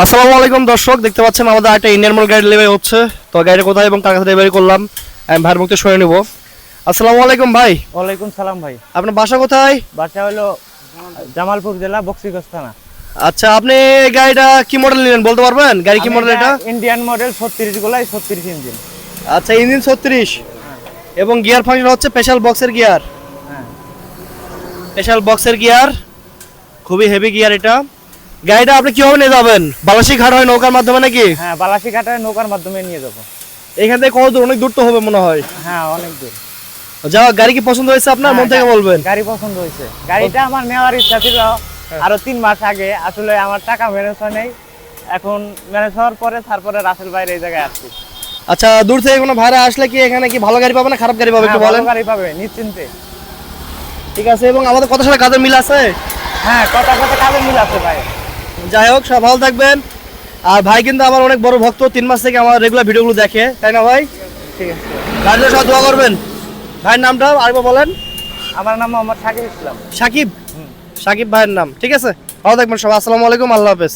আসসালামু আলাইকুম দর্শক, দেখতে পাচ্ছেন আমাদের একটা ইন্ডিয়ান মডেল গাড়ি ডেলিভারি হচ্ছে। তো গাড়িটা কোথায় এবং কার কাছে ডেলিভারি করলাম আমি ভাইয়ের মুখে শুনে নেব। আসসালামু আলাইকুম ভাই। ওয়ালাইকুম সালাম ভাই। আপনার বাসা কোথায়? বাসা হলো জামালপুর জেলা বক্সিগঞ্জ থানা। আচ্ছা, আপনি এই গাড়িটা কি মডেল নিলেন বলতে পারবেন? গাড়ি কি মডেল এটা? ইন্ডিয়ান মডেল 36 গোলাই 36 ইঞ্জিন। আচ্ছা, ইঞ্জিন 36 এবং গিয়ার ফাংশন হচ্ছে স্পেশাল বক্সের গিয়ার। হ্যাঁ, স্পেশাল বক্সের গিয়ার, খুবই হেভি গিয়ার এটা। গাড়িটা আপনি কিভাবে নিয়ে যাবেন? বালাসি ঘাট হয় নৌকার মাধ্যমে নাকি? হ্যাঁ, বালাসীঘাটায় নৌকার মাধ্যমে নিয়ে যাব। এখান থেকে কত দূর? অনেক দূর তো হবে মনে হয়। হ্যাঁ, অনেক দূর। যাও, গাড়ি কি পছন্দ হয়েছে আপনার? মন থেকে বলবেন। গাড়ি পছন্দ হয়েছে। গাড়িটা আমার নেওয়ার ইচ্ছা ছিল আরো 3 মাস আগে, আসলে আমার টাকা ম্যানেজ হয় নাই। এখন ম্যানেজ হওয়ার পরে তারপরে রাসেল ভাইয়ের এই জায়গায় আসছি। আচ্ছা, দূর থেকে কোনো ভাড়া আসলে কি এখানে কি ভালো গাড়ি পাবে না খারাপ গাড়ি পাবে একটু হ্যাঁ, বলেন। ভালো গাড়ি পাবে নিশ্চিন্তে। ঠিক আছে, এবং আমাদের কথার সাথে কাজের মিল আছে। হ্যাঁ, কথা কাজে মিল আছে ভাই। যাই হোক, সব ভালো থাকবেন। আর ভাই কিন্তু আমার অনেক বড় ভক্ত, 3 মাস থেকে আমার রেগুলার ভিডিওগুলো দেখে, তাই না ভাই? ঠিক আছে। গাড়িতে সব দোয়া করবেন। ভাইয়ের নামটা আরেকবার বলেন। আমার নাম মোহাম্মদ সাকিব ইসলাম। সাকিব। সাকিব ভাইয়ের নাম। ঠিক আছে, ভালো থাকবেন সবাই। আসসালামু আলাইকুম, আল্লাহ হাফেজ।